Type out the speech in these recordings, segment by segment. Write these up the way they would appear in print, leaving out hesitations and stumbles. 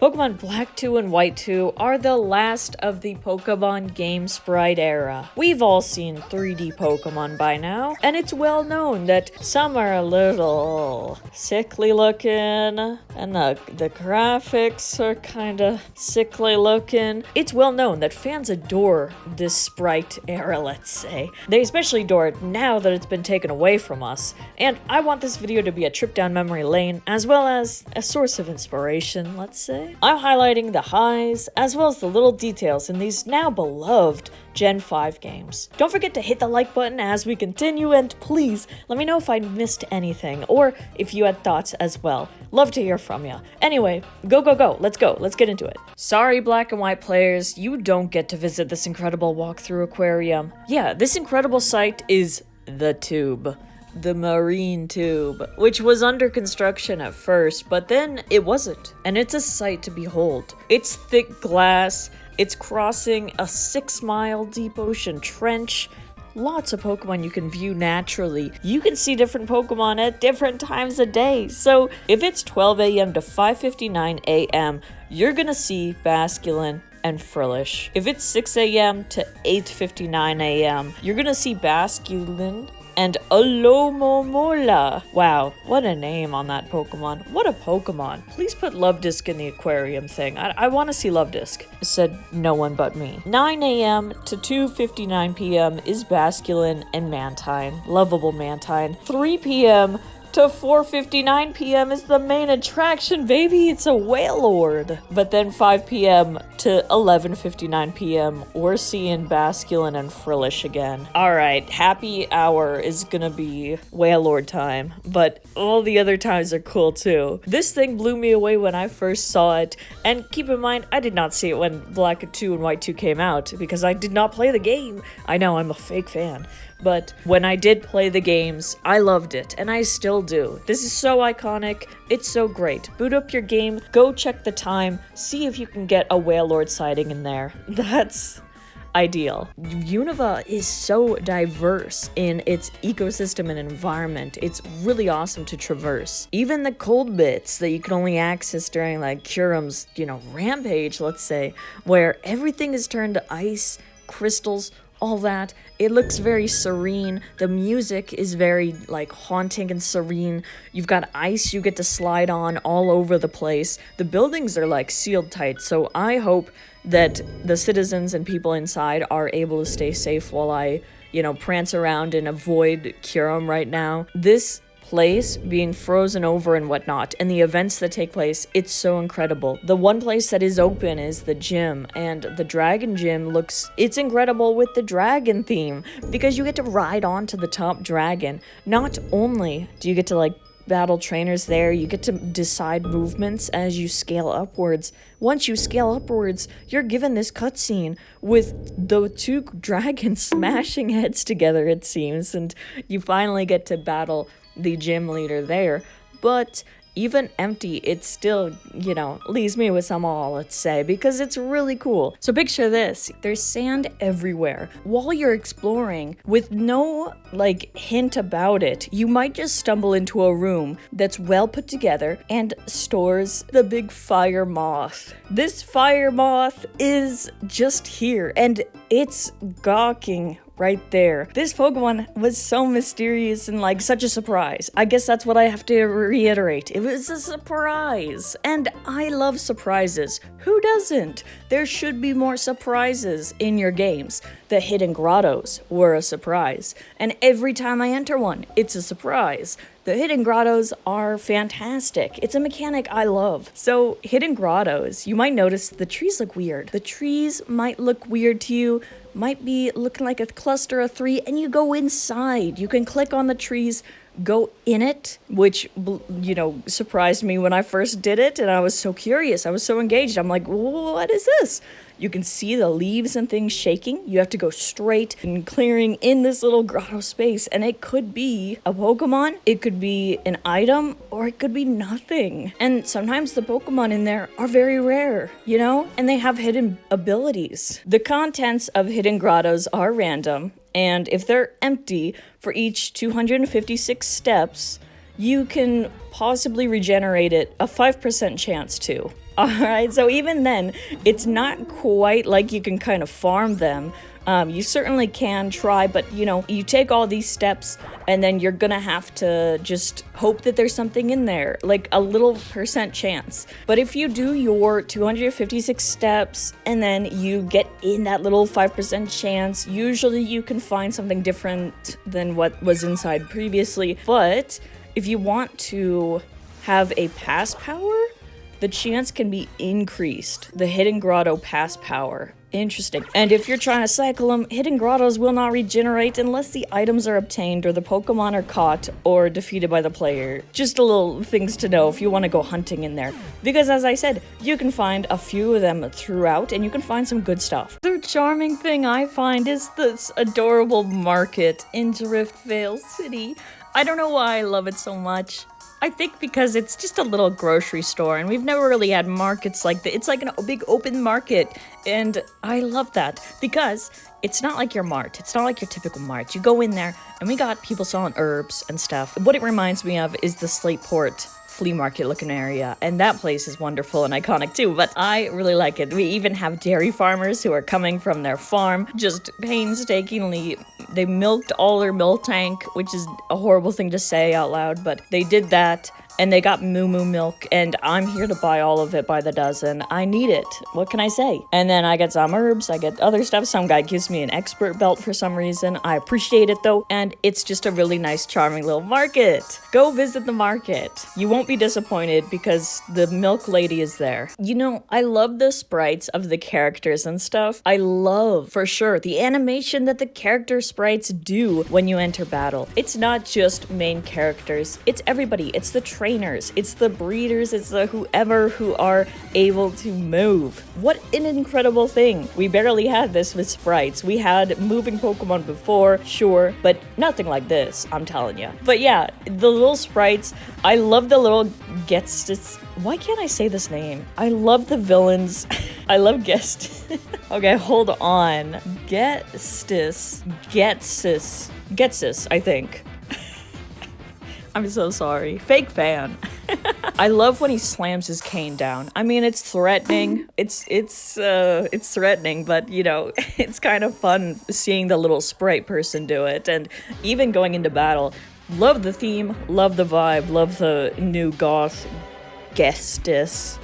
Pokemon Black 2 and White 2 are the last of the Pokemon game sprite era. We've all seen 3D Pokemon by now, and it's well known that some are a little sickly looking, and the graphics are kinda sickly looking. It's well known that fans adore this sprite era, let's say. They especially adore it now that it's been taken away from us, and I want this video to be a trip down memory lane, as well as a source of inspiration, let's say. I'm highlighting the highs, as well as the little details in these now beloved Gen 5 games. Don't forget to hit the like button as we continue, and please let me know if I missed anything, or if you had thoughts as well. Love to hear from you. Anyway, go, let's go, let's get into it. Sorry Black and White players, you don't get to visit this incredible walkthrough aquarium. Yeah, this incredible site is the Tube. The marine tube, which was under construction at first, but then it wasn't, and it's a sight to behold. It's thick glass, it's crossing a 6-mile deep ocean trench, lots of Pokemon you can view naturally. You can see different Pokemon at different times of day, so if it's 12 a.m. to 5:59 a.m., you're gonna see Basculin and Frillish. If it's 6 a.m. to 8:59 a.m., you're gonna see Basculin and Alomomola. Wow, what a name on that Pokemon. What a Pokemon. Please put Love Disc in the aquarium thing. I want to see Love Disc. Said no one but me. 9 a.m. to 2:59 p.m. is Basculin and Mantine. Lovable Mantine. 3 p.m. to 4:59 p.m. is the main attraction, baby. It's a Wailord. But then 5 p.m. to 11:59 p.m. we're seeing Basculin and Frillish again. Alright, happy hour is gonna be Wailord time, but all the other times are cool too. This thing blew me away when I first saw it, and keep in mind, I did not see it when Black 2 and White 2 came out, because I did not play the game. I know, I'm a fake fan. But when I did play the games, I loved it, and I still do. This is so iconic, it's so great. Boot up your game, go check the time, see if you can get a Wailord sighting in there. That's ideal. Unova is so diverse in its ecosystem and environment. It's really awesome to traverse. Even the cold bits that you can only access during like Kyurem's, rampage, let's say, where everything is turned to ice, crystals, all that. It looks very serene. The music is very haunting and serene. You've got ice you get to slide on all over the place. The buildings are sealed tight, so I hope that the citizens and people inside are able to stay safe while I, prance around and avoid Kyurem right now. This place being frozen over and whatnot, and the events that take place, it's so incredible. The one place that is open is the gym, and the dragon gym it's incredible with the dragon theme, because you get to ride onto the top dragon. Not only do you get to battle trainers there, you get to decide movements as you scale upwards. Once you scale upwards, you're given this cutscene with the two dragons smashing heads together, it seems, and you finally get to battle the gym leader there. But even empty, it still, leaves me with some awe, let's say, because it's really cool. So picture this, there's sand everywhere. While you're exploring, with no, hint about it, you might just stumble into a room that's well put together and stores the big fire moth. This fire moth is just here, and it's gawking right there. This Pokemon was so mysterious and such a surprise. I guess that's what I have to reiterate. It was a surprise. And I love surprises. Who doesn't? There should be more surprises in your games. The hidden grottos were a surprise. And every time I enter one, it's a surprise. The hidden grottos are fantastic. It's a mechanic I love. So, hidden grottos, you might notice the trees look weird. The trees might look weird to you, might be looking like a cluster of 3, and you go inside. You can click on the trees, go in it, which, surprised me when I first did it, and I was so curious. I was so engaged. I'm like, what is this? You can see the leaves and things shaking. You have to go straight and clearing in this little grotto space, and it could be a Pokemon, it could be an item, or it could be nothing. And sometimes the Pokemon in there are very rare, and they have hidden abilities. The contents of hidden grottos are random, and if they're empty for each 256 steps, you can possibly regenerate it a 5% chance to. Alright, so even then, it's not quite like you can kind of farm them. You certainly can try, but you take all these steps and then you're gonna have to just hope that there's something in there, like a little % chance. But if you do your 256 steps and then you get in that little 5% chance, usually you can find something different than what was inside previously. But if you want to have a pass power, the chance can be increased. The Hidden Grotto pass power. Interesting. And if you're trying to cycle them, hidden grottos will not regenerate unless the items are obtained or the Pokemon are caught or defeated by the player. Just a little things to know if you want to go hunting in there. Because as I said, you can find a few of them throughout and you can find some good stuff. The charming thing I find is this adorable market in Driftveil City. I don't know why I love it so much. I think because it's just a little grocery store and we've never really had markets like that. It's like a big open market and I love that because it's not like your mart. It's not like your typical mart. You go in there and we got people selling herbs and stuff. What it reminds me of is the Slateport flea market looking area, and that place is wonderful and iconic too, but I really like it. We even have dairy farmers who are coming from their farm, just painstakingly, they milked all their milk tank, which is a horrible thing to say out loud, but they did that, and they got moo moo milk, and I'm here to buy all of it by the dozen. I need it. What can I say? And then I get some herbs, I get other stuff. Some guy gives me an expert belt for some reason. I appreciate it though, and it's just a really nice, charming little market. Go visit the market. You won't be disappointed because the milk lady is there. I love the sprites of the characters and stuff. I love, for sure, the animation that the character sprites do when you enter battle. It's not just main characters. It's everybody. It's the trainers, it's the breeders, it's the whoever who are able to move. What an incredible thing. We barely had this with sprites. We had moving Pokemon before, sure, but nothing like this, I'm telling you. But yeah, the little sprites, I love the little Ghetsis. Why can't I say this name? I love the villains. I love Ghetsis. Okay, hold on. Ghetsis, I think. I'm so sorry. Fake fan. I love when he slams his cane down. I mean, it's threatening. It's threatening, but it's kind of fun seeing the little sprite person do it. And even going into battle, love the theme, love the vibe, love the new goth Ghetsis.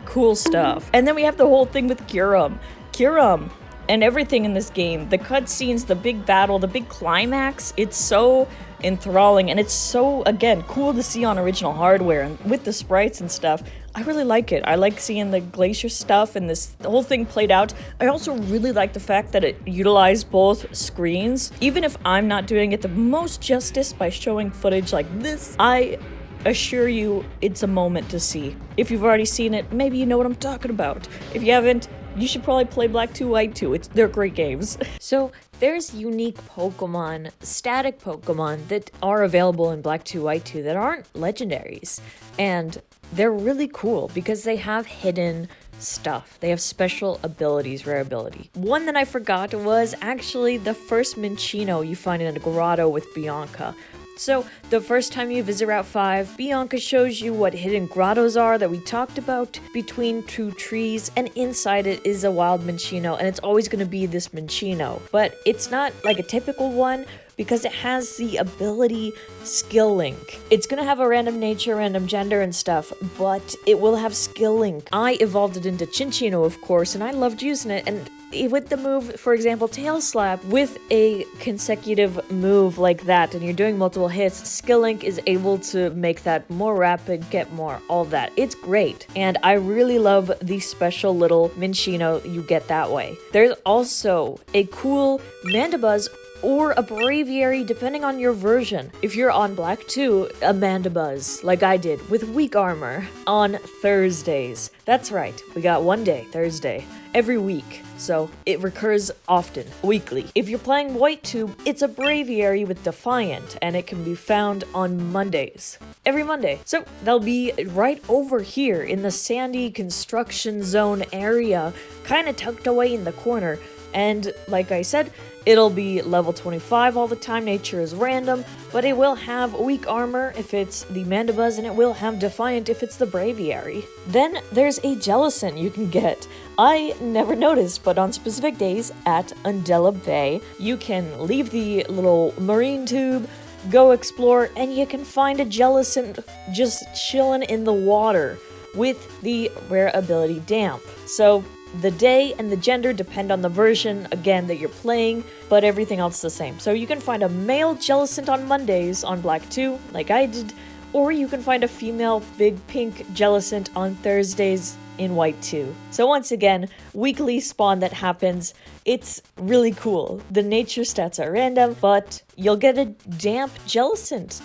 Cool stuff. And then we have the whole thing with Kyurem. And everything in this game. The cutscenes, the big battle, the big climax. It's so enthralling and it's so, again, cool to see on original hardware and with the sprites and stuff. I really like it. I like seeing the glacier stuff and the whole thing played out. I also really like the fact that it utilized both screens. Even if I'm not doing it the most justice by showing footage like this, I assure you it's a moment to see. If you've already seen it, maybe you know what I'm talking about. If you haven't, you should probably play Black 2 White 2. They're great games. So there's unique Pokemon, static Pokemon that are available in Black 2 White 2 that aren't legendaries. And they're really cool because they have hidden stuff. They have special abilities, rare ability. One that I forgot was actually the first Minccino you find in a grotto with Bianca. So, the first time you visit Route 5, Bianca shows you what hidden grottos are that we talked about between two trees, and inside it is a wild Minccino, and it's always going to be this Minccino. But it's not like a typical one, because it has the ability Skill Link. It's gonna have a random nature, random gender and stuff, but it will have Skill Link. I evolved it into Cinccino, of course, and I loved using it, and with the move, for example, Tail Slap, with a consecutive move like that, and you're doing multiple hits, Skill Link is able to make that more rapid, get more, all that. It's great, and I really love the special little Minccino you get that way. There's also a cool Mandibuzz or a Braviary, depending on your version. If you're on Black 2, a Mandibuzz, like I did, with weak armor, on Thursdays. That's right, we got one day, Thursday, every week. So it recurs often, weekly. If you're playing White 2, it's a Braviary with Defiant, and it can be found on Mondays. Every Monday. So they'll be right over here in the sandy construction zone area, kind of tucked away in the corner. And like I said, it'll be level 25 all the time, nature is random, but it will have weak armor if it's the Mandibuzz, and it will have Defiant if it's the Braviary. Then there's a Jellicent you can get. I never noticed, but on specific days at Undella Bay, you can leave the little marine tube, go explore, and you can find a Jellicent just chilling in the water with the rare ability Damp. So the day and the gender depend on the version, again, that you're playing, but everything else is the same. So you can find a male Jellicent on Mondays on Black 2, like I did, or you can find a female big pink Jellicent on Thursdays in White 2. So once again, weekly spawn that happens. It's really cool. The nature stats are random, but you'll get a Damp Jellicent.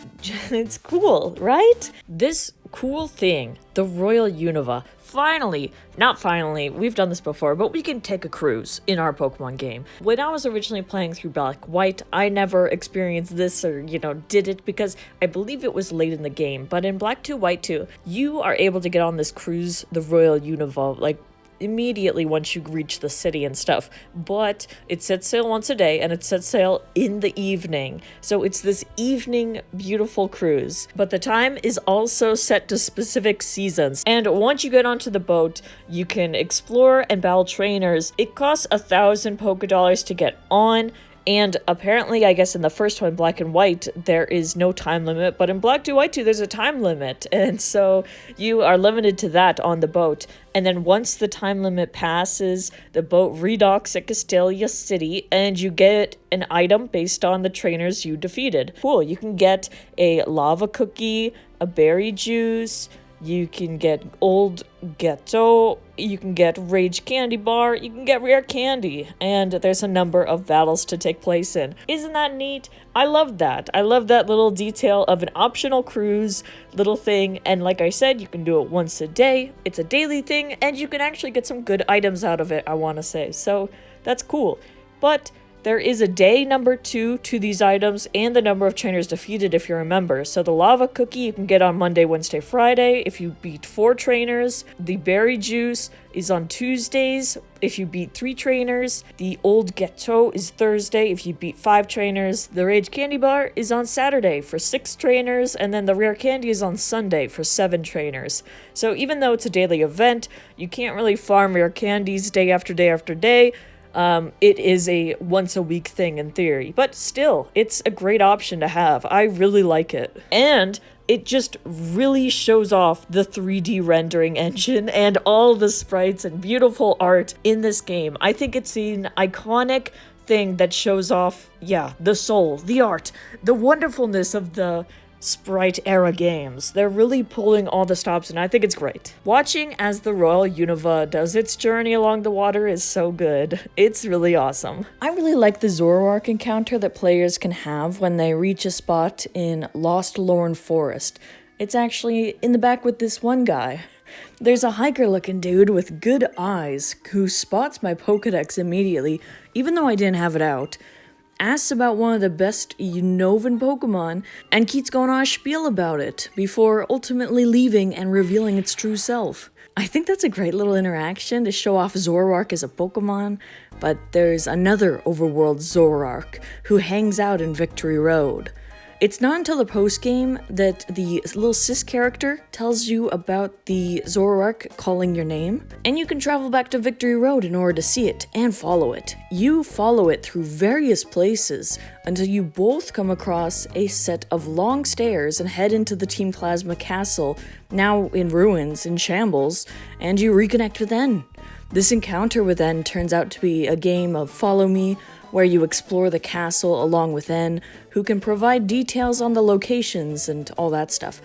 It's cool, right? This cool thing, the Royal Unova, not finally, we've done this before, but we can take a cruise in our Pokemon game. When I was originally playing through Black White, I never experienced this or, did it because I believe it was late in the game. But in Black 2, White 2, you are able to get on this cruise, the Royal Unova, like immediately once you reach the city and stuff, but it sets sail once a day and it sets sail in the evening, so it's this evening beautiful cruise, but the time is also set to specific seasons. And once you get onto the boat, you can explore and battle trainers. It costs 1,000 Pokédollars to get on. And apparently, I guess in the first one, Black and White, there is no time limit, but in Black 2, White 2, there's a time limit, and so you are limited to that on the boat. And then once the time limit passes, the boat redocks at Castelia City, and you get an item based on the trainers you defeated. Cool, you can get a lava cookie, a berry juice, you can get old Ghetto, you can get Rage Candy Bar, you can get Rare Candy, and there's a number of battles to take place in. Isn't that neat? I love that. I love that little detail of an optional cruise little thing, and like I said, you can do it once a day. It's a daily thing, and you can actually get some good items out of it, I want to say. So that's cool. But there is a day number 2 to these items and the number of trainers defeated if you remember. So the lava cookie you can get on Monday, Wednesday, Friday if you beat 4 trainers. The berry juice is on Tuesdays if you beat 3 trainers. The old Ghetto is Thursday if you beat 5 trainers. The Rage Candy Bar is on Saturday for 6 trainers. And then the Rare Candy is on Sunday for 7 trainers. So even though it's a daily event, you can't really farm Rare Candies day after day after day. It is a once a week thing in theory, but still, it's a great option to have. I really like it. And it just really shows off the 3D rendering engine and all the sprites and beautiful art in this game. I think it's an iconic thing that shows off, the soul, the art, the wonderfulness of the Sprite era games. They're really pulling all the stops, and I think it's great. Watching as the Royal Unova does its journey along the water is so good. It's really awesome. I really like the Zoroark encounter that players can have when they reach a spot in Lost Lorne Forest. It's actually in the back with this one guy. There's a hiker-looking dude with good eyes who spots my Pokedex immediately, even though I didn't have it out, asks about one of the best Unovan Pokemon, and keeps going on a spiel about it before ultimately leaving and revealing its true self. I think that's a great little interaction to show off Zoroark as a Pokemon, but there's another Overworld Zoroark who hangs out in Victory Road. It's not until the post-game that the little sis character tells you about the Zoroark calling your name, and you can travel back to Victory Road in order to see it and follow it. You follow it through various places until you both come across a set of long stairs and head into the Team Plasma Castle, now in ruins, in shambles, and you reconnect with N. This encounter with N turns out to be a game of follow me, where you explore the castle along with N, who can provide details on the locations and all that stuff.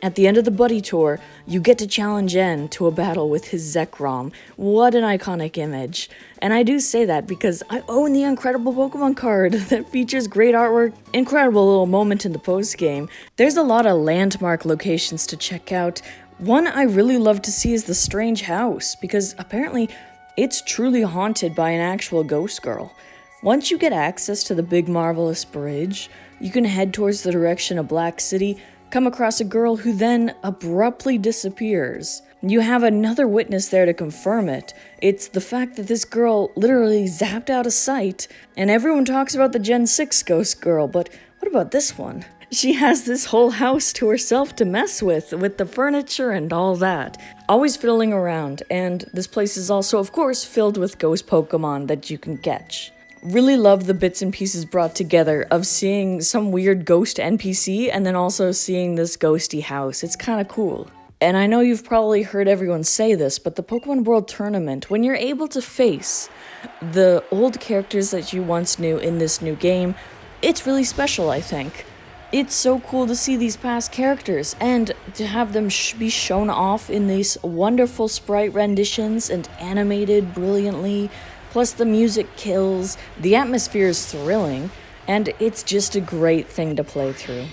At the end of the buddy tour, you get to challenge N to a battle with his Zekrom. What an iconic image. And I do say that because I own the incredible Pokemon card that features great artwork, incredible little moment in the post-game. There's a lot of landmark locations to check out. One I really love to see is the Strange House, because apparently it's truly haunted by an actual ghost girl. Once you get access to the Big Marvelous Bridge, you can head towards the direction of Black City, come across a girl who then abruptly disappears. You have another witness there to confirm it. It's the fact that this girl literally zapped out of sight, and everyone talks about the Gen 6 ghost girl, but what about this one? She has this whole house to herself to mess with the furniture and all that. Always fiddling around, and this place is also, of course, filled with ghost Pokemon that you can catch. Really love the bits and pieces brought together of seeing some weird ghost NPC and then also seeing this ghosty house. It's kind of cool. And I know you've probably heard everyone say this, but the Pokemon World Tournament, when you're able to face the old characters that you once knew in this new game, it's really special, I think. It's so cool to see these past characters and to have them be shown off in these wonderful sprite renditions and animated brilliantly. Plus the music kills, the atmosphere is thrilling, and it's just a great thing to play through.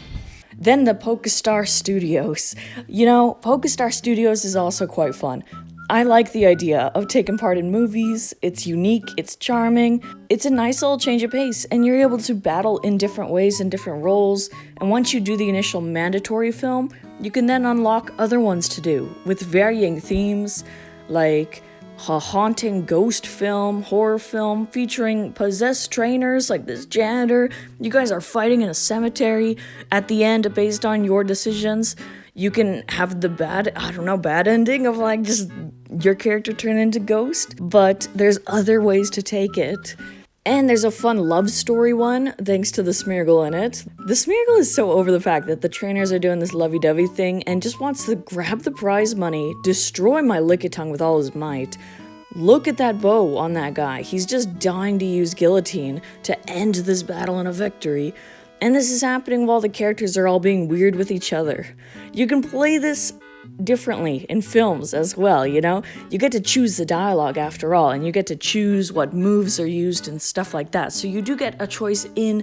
Then the Pokestar Studios. You know, Pokestar Studios is also quite fun. I like the idea of taking part in movies. It's unique, it's charming, it's a nice little change of pace, and you're able to battle in different ways and different roles. And once you do the initial mandatory film, you can then unlock other ones to do with varying themes, like a haunting ghost film, horror film featuring possessed trainers like this janitor. You guys are fighting in a cemetery. At the end, based on your decisions, you can have the bad ending of like just your character turn into ghost. But there's other ways to take it. And there's a fun love story one, thanks to the Smeargle in it. The Smeargle is so over the fact that the trainers are doing this lovey-dovey thing and just wants to grab the prize money, destroy my Lickitung with all his might. Look at that bow on that guy. He's just dying to use Guillotine to end this battle in a victory. And this is happening while the characters are all being weird with each other. You can play this differently in films as well, you know? You get to choose the dialogue after all, and you get to choose what moves are used and stuff like that. So you do get a choice in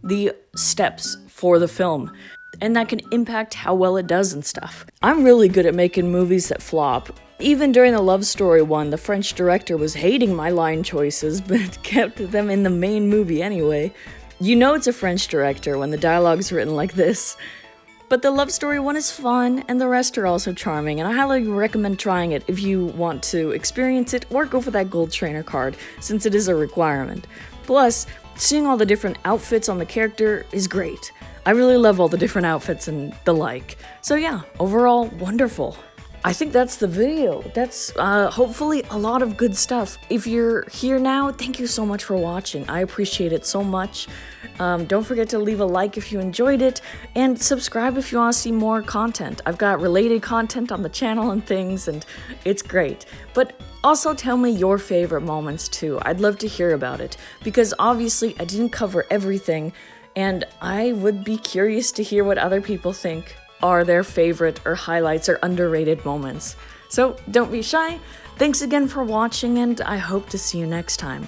the steps for the film, and that can impact how well it does and stuff. I'm really good at making movies that flop. Even during the love story one, the French director was hating my line choices, but kept them in the main movie anyway. You know it's a French director when the dialogue's written like this. But the love story one is fun, and the rest are also charming, and I highly recommend trying it if you want to experience it or go for that gold trainer card, since it is a requirement. Plus, seeing all the different outfits on the character is great. I really love all the different outfits and the like. So yeah, overall, wonderful. I think that's the video. That's hopefully a lot of good stuff. If you're here now, thank you so much for watching. I appreciate it so much. Don't forget to leave a like if you enjoyed it, and subscribe if you want to see more content. I've got related content on the channel and things, and it's great. But also tell me your favorite moments too. I'd love to hear about it, because obviously I didn't cover everything, and I would be curious to hear what other people think are their favorite or highlights or underrated moments. So don't be shy. Thanks again for watching, and I hope to see you next time.